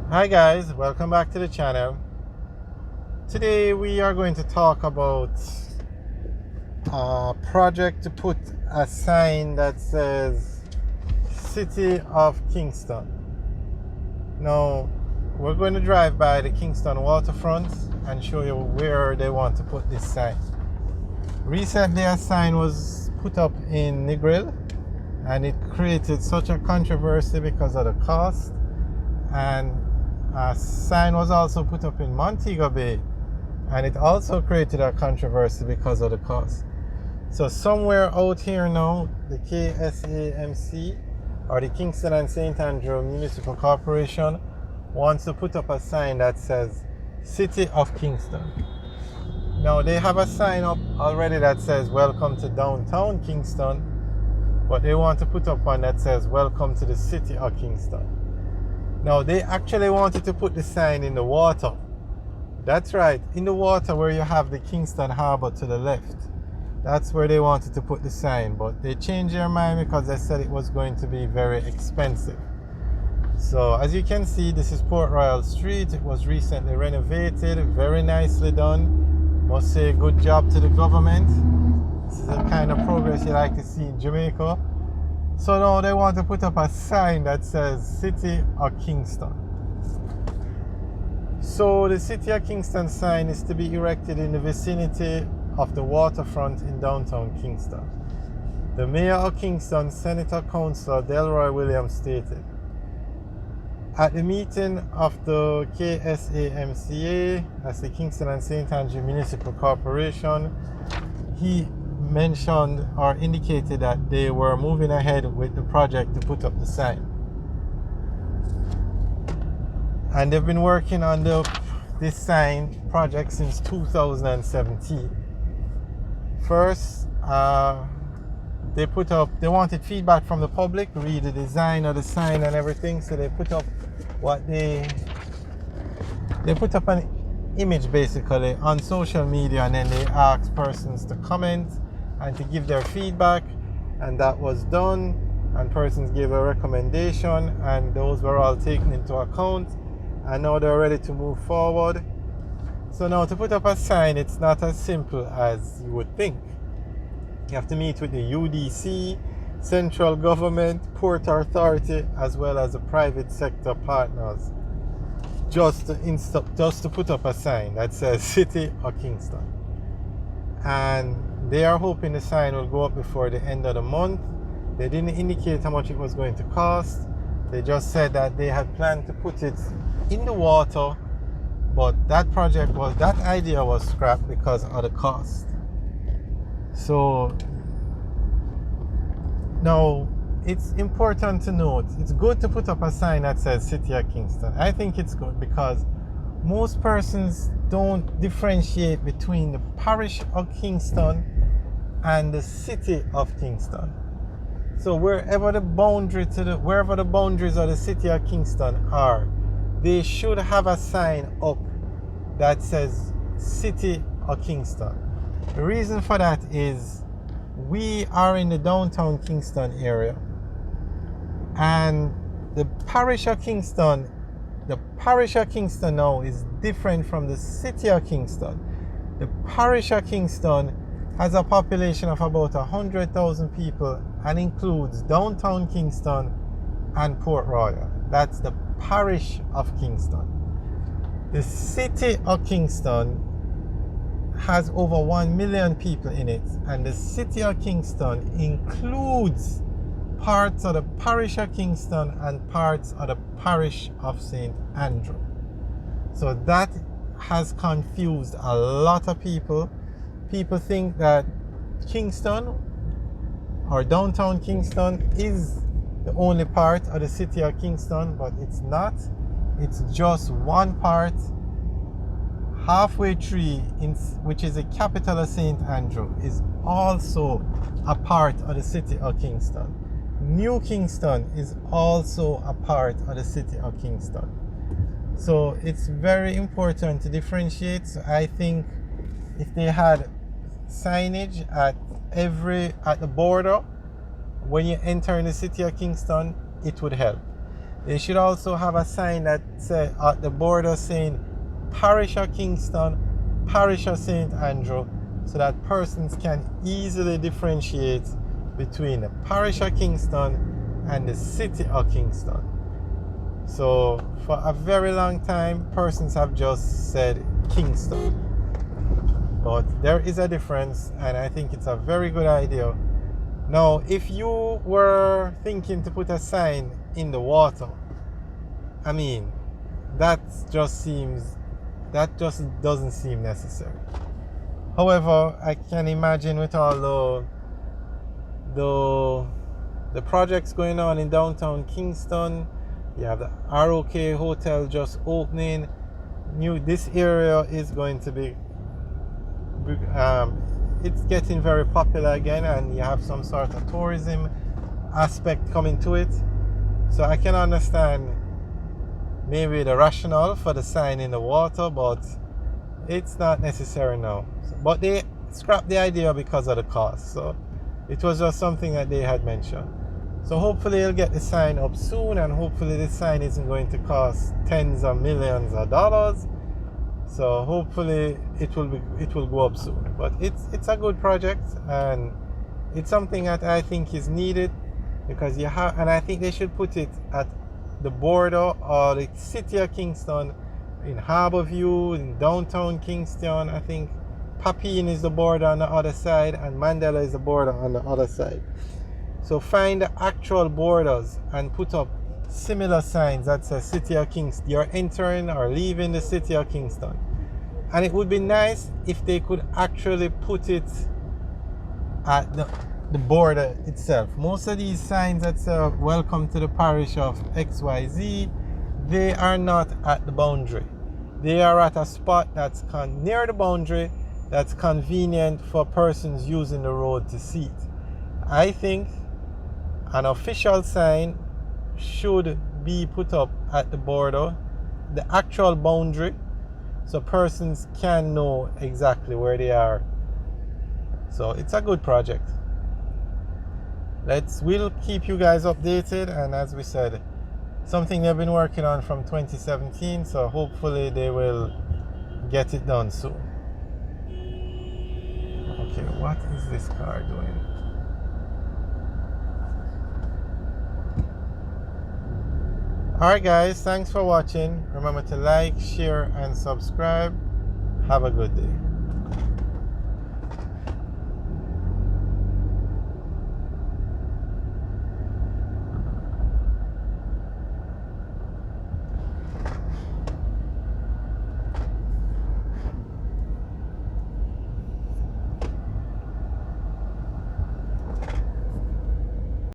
Hi guys, welcome back to the channel. Today we are going to talk about a project to put a sign that says City of Kingston. Now we're going to drive by the Kingston waterfront and show you where they want to put this sign. Recently a sign was put up in Negril and it created such a controversy because of the cost, and a sign was also put up in Montego Bay and it also created a controversy because of the cost. So somewhere out here now, the KSAMC, or the Kingston and St. Andrew Municipal Corporation, wants to put up a sign that says City of Kingston. Now they have a sign up already that says welcome to downtown Kingston, but they want to put up one that says welcome to the City of Kingston. Now they actually wanted to put the sign in the water. That's right, in the water where you have the Kingston Harbour to the left. That's where they wanted to put the sign, but they changed their mind because they said it was going to be very expensive. So as you can see, this is Port Royal Street. It was recently renovated, very nicely done. Must say good job to the government. This is the kind of progress you like to see in Jamaica. So now they want to put up a sign that says City of Kingston. So the City of Kingston sign is to be erected in the vicinity of the waterfront in downtown Kingston. The Mayor of Kingston, Senator Councillor Delroy Williams, stated. At the meeting of the KSAMCA, that's the Kingston and St. Andrew Municipal Corporation, he mentioned or indicated that they were moving ahead with the project to put up the sign. And they've been working on this sign project since 2017. First, they wanted feedback from the public, read the design of the sign and everything, so they put up an image basically on social media, and then they asked persons to comment and to give their feedback, and that was done, and persons gave a recommendation, and those were all taken into account, and now they're ready to move forward. So now to put up a sign, it's not as simple as you would think. You have to meet with the UDC, central government, Port Authority, as well as the private sector partners, just to put up a sign that says City of Kingston. And they are hoping the sign will go up before the end of the month. They didn't indicate how much it was going to cost. They just said that they had planned to put it in the water, but that idea was scrapped because of the cost. So now it's important to note, it's good to put up a sign that says City of Kingston. I think it's good because most persons don't differentiate between the parish of Kingston and the City of Kingston. So wherever the boundaries of the City of Kingston are, they should have a sign up that says City of Kingston. The reason for that is we are in the downtown Kingston area, and the parish of Kingston now is different from the City of Kingston. The parish of Kingston has a population of about 100,000 people and includes downtown Kingston and Port Royal. That's the parish of Kingston. The City of Kingston has over 1 million people in it, and the City of Kingston includes parts of the parish of Kingston and parts of the parish of St. Andrew. So that has confused a lot of people. People think that Kingston or downtown Kingston is the only part of the City of Kingston, but it's not. It's just one part. Halfway Tree, which is the capital of St. Andrew, is also a part of the City of Kingston. New Kingston is also a part of the City of Kingston. So it's very important to differentiate. So I think if they had signage at the border when you enter in the City of Kingston, it would help. They should also have a sign that say at the border saying Parish of Kingston, Parish of St. Andrew, so that persons can easily differentiate between the Parish of Kingston and the City of Kingston. So for a very long time, persons have just said Kingston. But there is a difference, and I think it's a very good idea. Now, if you were thinking to put a sign in the water, I mean, that just doesn't seem necessary. However, I can imagine with all the projects going on in downtown Kingston, you have the ROK Hotel just opening. This area is going to be it's getting very popular again, and you have some sort of tourism aspect coming to it. So I can understand maybe the rationale for the sign in the water, but it's not necessary now. But they scrapped the idea because of the cost. So it was just something that they had mentioned. So hopefully they'll get the sign up soon, and hopefully the sign isn't going to cost tens of millions of dollars. So hopefully it will go up soon. But it's a good project, and it's something that I think is needed, because and I think they should put it at the border or the City of Kingston, in Harborview, in downtown Kingston. I think Papine is the border on the other side, and Mandela is the border on the other side. So find the actual borders and put up similar signs that says City of Kingston. You're entering or leaving the City of Kingston. And it would be nice if they could actually put it at the border itself. Most of these signs that say welcome to the parish of XYZ, they are not at the boundary. They are at a spot that's near the boundary, that's convenient for persons using the road to see it. I think an official sign should be put up at the border, the actual boundary, so persons can know exactly where they are. So it's a good project. We'll keep you guys updated, and as we said, something they've been working on from 2017, so hopefully they will get it done soon. Okay, what is this car doing? Alright guys, thanks for watching. Remember to like, share, and subscribe. Have a good day.